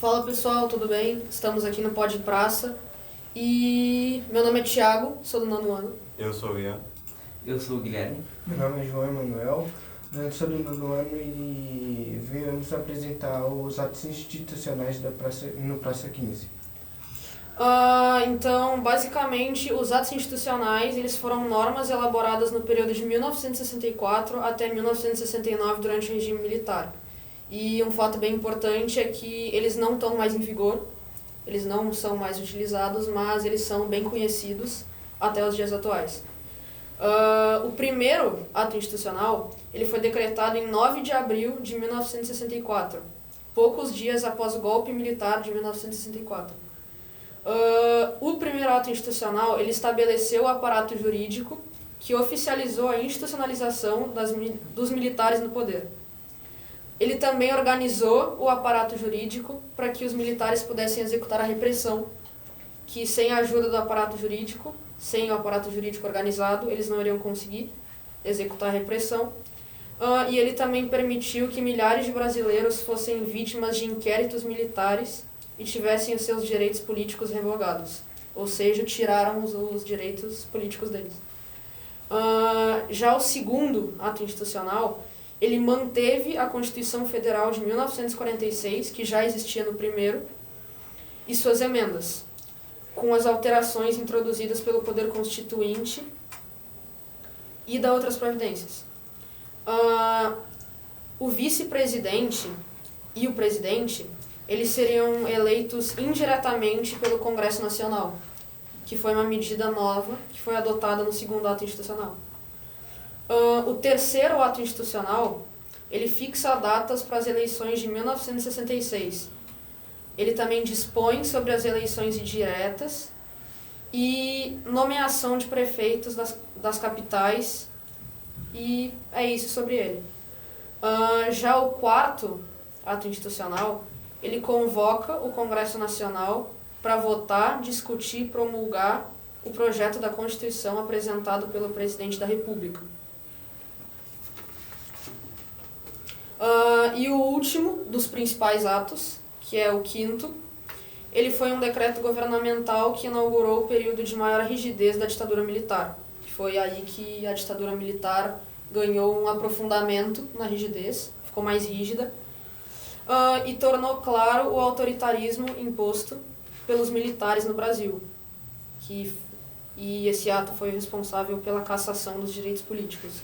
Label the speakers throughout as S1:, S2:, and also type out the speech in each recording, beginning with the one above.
S1: Fala pessoal, tudo bem? Estamos aqui no Pod Praça e meu nome é Thiago, sou do nono ano.
S2: Eu sou o Ian.
S3: Eu sou o Guilherme.
S4: Meu nome é João Emanuel, eu sou do nono ano e viemos apresentar os atos institucionais no Praça 15.
S1: Então, basicamente, os atos institucionais eles foram normas elaboradas no período de 1964 até 1969 durante o regime militar. E um fato bem importante é que eles não estão mais em vigor, eles não são mais utilizados, mas eles são bem conhecidos até os dias atuais. O primeiro ato institucional ele foi decretado em 9 de abril de 1964, poucos dias após o golpe militar de 1964. O primeiro ato institucional ele estabeleceu o aparato jurídico que oficializou a institucionalização dos militares no poder. Ele também organizou o aparato jurídico para que os militares pudessem executar a repressão, que sem a ajuda do aparato jurídico, sem o aparato jurídico organizado, eles não iriam conseguir executar a repressão. E ele também permitiu que milhares de brasileiros fossem vítimas de inquéritos militares e tivessem os seus direitos políticos revogados, ou seja, tiraram os direitos políticos deles. Já o segundo ato institucional, ele manteve a Constituição Federal de 1946, que já existia no primeiro, e suas emendas, com as alterações introduzidas pelo Poder Constituinte e da outras providências. O vice-presidente e o presidente, eles seriam eleitos indiretamente pelo Congresso Nacional, que foi uma medida nova que foi adotada no segundo ato institucional. O terceiro ato institucional, ele fixa datas para as eleições de 1966. Ele também dispõe sobre as eleições indiretas e nomeação de prefeitos das capitais, e é isso sobre ele. Já o quarto ato institucional, ele convoca o Congresso Nacional para votar, discutir e promulgar o projeto da Constituição apresentado pelo Presidente da República. E o último dos principais atos, que é o quinto, ele foi um decreto governamental que inaugurou o período de maior rigidez da ditadura militar. Foi aí que a ditadura militar ganhou um aprofundamento na rigidez, ficou mais rígida, e tornou claro o autoritarismo imposto pelos militares no Brasil. E esse ato foi responsável pela cassação dos direitos políticos.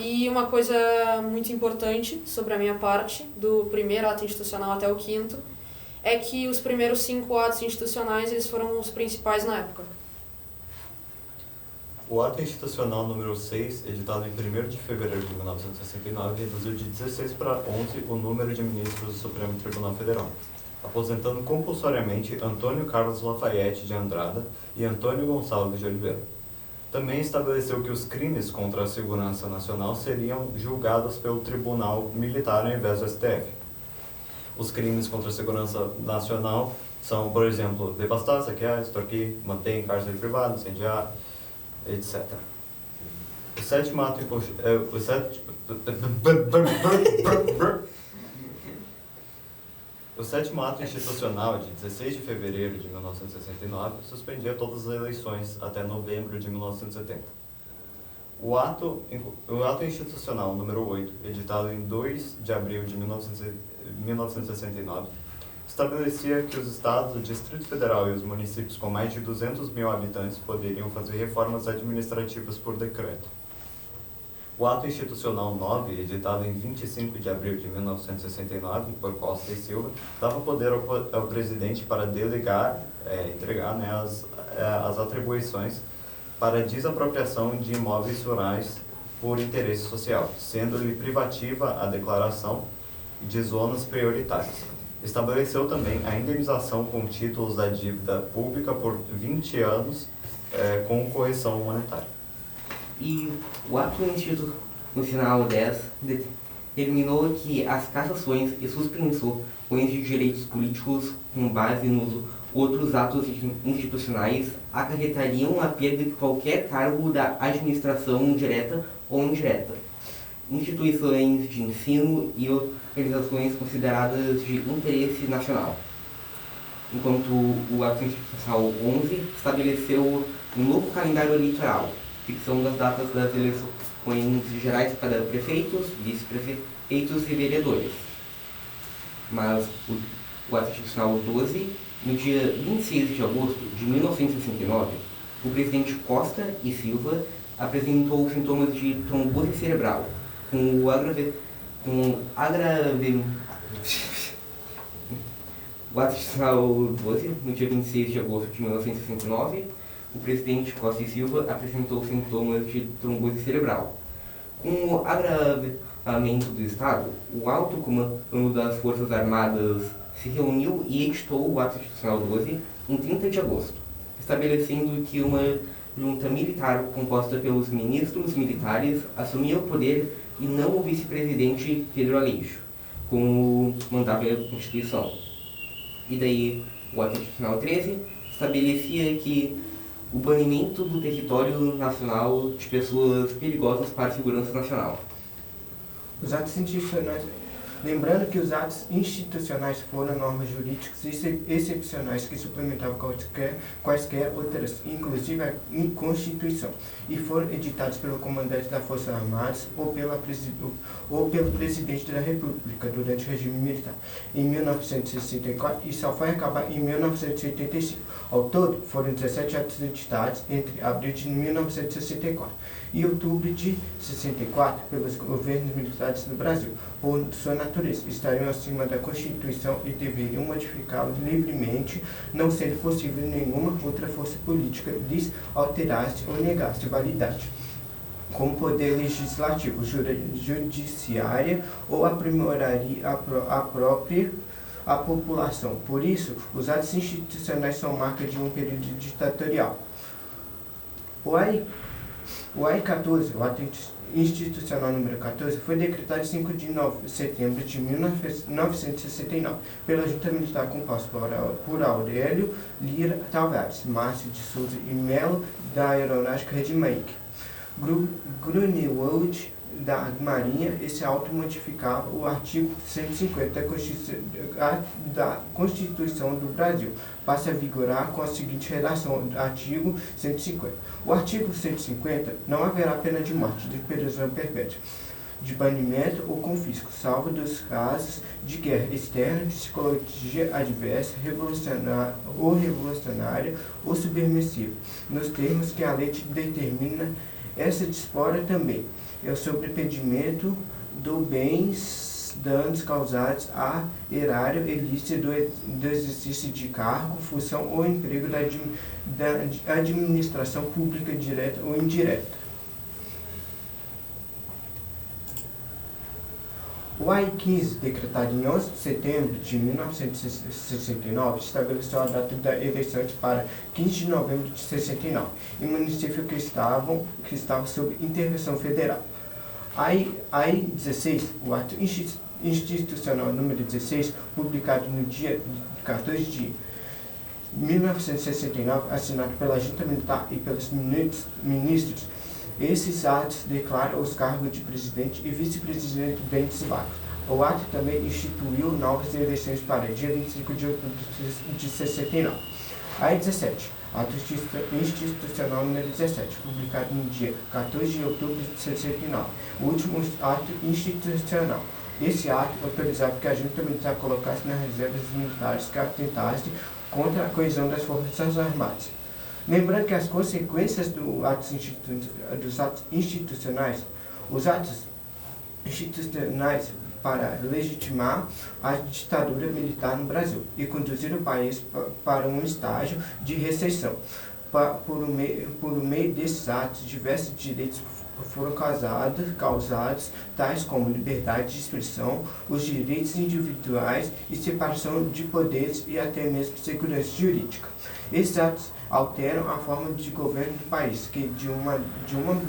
S1: E uma coisa muito importante sobre a minha parte, do primeiro ato institucional até o quinto, é que os primeiros 5 atos institucionais eles foram os principais na época.
S2: O ato institucional número 6, editado em 1º de fevereiro de 1969, reduziu de 16 para 11 o número de ministros do Supremo Tribunal Federal, aposentando compulsoriamente Antônio Carlos Lafayette de Andrada e Antônio Gonçalves de Oliveira. Também estabeleceu que os crimes contra a segurança nacional seriam julgados pelo Tribunal Militar ao invés do STF. Os crimes contra a segurança nacional são, por exemplo, devastar, saquear, extorquir, manter em cárcere privado, incendiar, etc. O sétimo ato O sétimo ato institucional, de 16 de fevereiro de 1969, suspendia todas as eleições até novembro de 1970. O ato institucional número 8, editado em 2 de abril de 1969, estabelecia que os estados, o Distrito Federal e os municípios com mais de 200 mil habitantes poderiam fazer reformas administrativas por decreto. O ato institucional 9, editado em 25 de abril de 1969, por Costa e Silva, dava poder ao presidente para entregar as atribuições para desapropriação de imóveis rurais por interesse social, sendo-lhe privativa a declaração de zonas prioritárias. Estabeleceu também a indenização com títulos da dívida pública por 20 anos com correção monetária.
S3: E o ato institucional 10 determinou que as cassações e suspensões de direitos políticos com base nos outros atos institucionais acarretariam a perda de qualquer cargo da administração direta ou indireta. instituições de ensino e organizações consideradas de interesse nacional. Enquanto o Ato Institucional 11 estabeleceu um novo calendário eleitoral, fixando as datas das eleições gerais para prefeitos, vice-prefeitos e vereadores. Mas o Ato Institucional 12, no dia 26 de agosto de 1969, o presidente Costa e Silva apresentou sintomas de trombose cerebral, com o Ato Institucional 12, no dia 26 de agosto de 1969, o presidente Costa e Silva apresentou sintomas de trombose cerebral. Com o agravamento do Estado, o alto comando das Forças Armadas se reuniu e editou o Ato Institucional 12 em 30 de agosto, estabelecendo que uma junta militar composta pelos ministros militares assumia o poder e não o vice-presidente Pedro Aleixo, como mandava a Constituição. E daí, o Ato Institucional 13 estabelecia que o banimento do território nacional de pessoas perigosas para a segurança nacional.
S4: Os atos institucionais. Lembrando que os atos institucionais foram normas jurídicas excepcionais que suplementavam quaisquer outras, inclusive a Constituição, e foram editados pelo comandante das Forças Armadas ou pelo presidente da República durante o regime militar, em 1964, e só foi acabar em 1985. Ao todo, foram 17 atos editados entre abril de 1964 e outubro de 64 pelos governos militares do Brasil. Por sua natureza, estariam acima da Constituição e deveriam modificá-la livremente, não sendo possível nenhuma outra força política lhes alterasse ou negasse validade, como poder legislativo, judiciária ou aprimoraria a população. Por isso, os atos institucionais são marca de um período ditatorial. O AI-14, o Ato Institucional número 14, foi decretado em 5 de setembro de 1969 pela Junta Militar composta por Aurélio Lira Tavares, Márcio de Souza e Melo, da Aeronáutica Redimaique, Grunewald, da Marinha. Esse auto modificava o artigo 150 da Constituição do Brasil. Passa a vigorar com a seguinte redação: artigo 150. O artigo 150 não haverá pena de morte, de prisão perpétua, de banimento ou confisco, salvo dos casos de guerra externa, psicologia adversa, revolucionária ou subversiva, nos termos que a lei determina. Essa dispora também é sobre impedimento do bens, danos causados a erário ilícito do exercício de cargo, função ou emprego da administração pública direta ou indireta. O AI-15, decretado em 11 de setembro de 1969, estabeleceu a data da eleição para 15 de novembro de 69, em municípios que estavam sob intervenção federal. AI-16, o Ato Institucional número 16, publicado no dia 14 de 1969, assinado pela Junta Militar e pelos ministros. Esses atos declaram os cargos de presidente e vice-presidentes vagos. O ato também instituiu novas eleições para dia 25 de outubro de 69. AI 17, Ato Institucional número 17, publicado no dia 14 de outubro de 69. O último ato institucional. Esse ato autorizava que a Junta Militar colocasse nas reservas militares que atentassem contra a coesão das Forças Armadas. Lembrando que as consequências dos atos institucionais, os atos institucionais para legitimar a ditadura militar no Brasil e conduzir o país para um estágio de recessão. Por meio desses atos, diversos direitos foram causados, tais como liberdade de expressão, os direitos individuais e separação de poderes e até mesmo segurança jurídica. Esses atos alteram a forma de governo do país, que de uma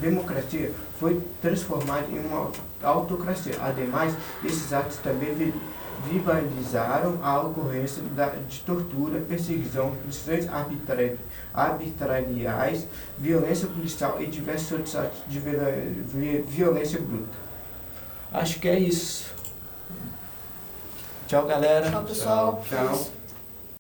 S4: democracia foi transformada em uma autocracia. Ademais, esses atos também viabilizaram a ocorrência de tortura, perseguição, prisões arbitrariais, violência policial e diversos outros atos de violência bruta. Acho que é isso. Tchau, galera.
S1: Tchau, pessoal.
S3: Tchau.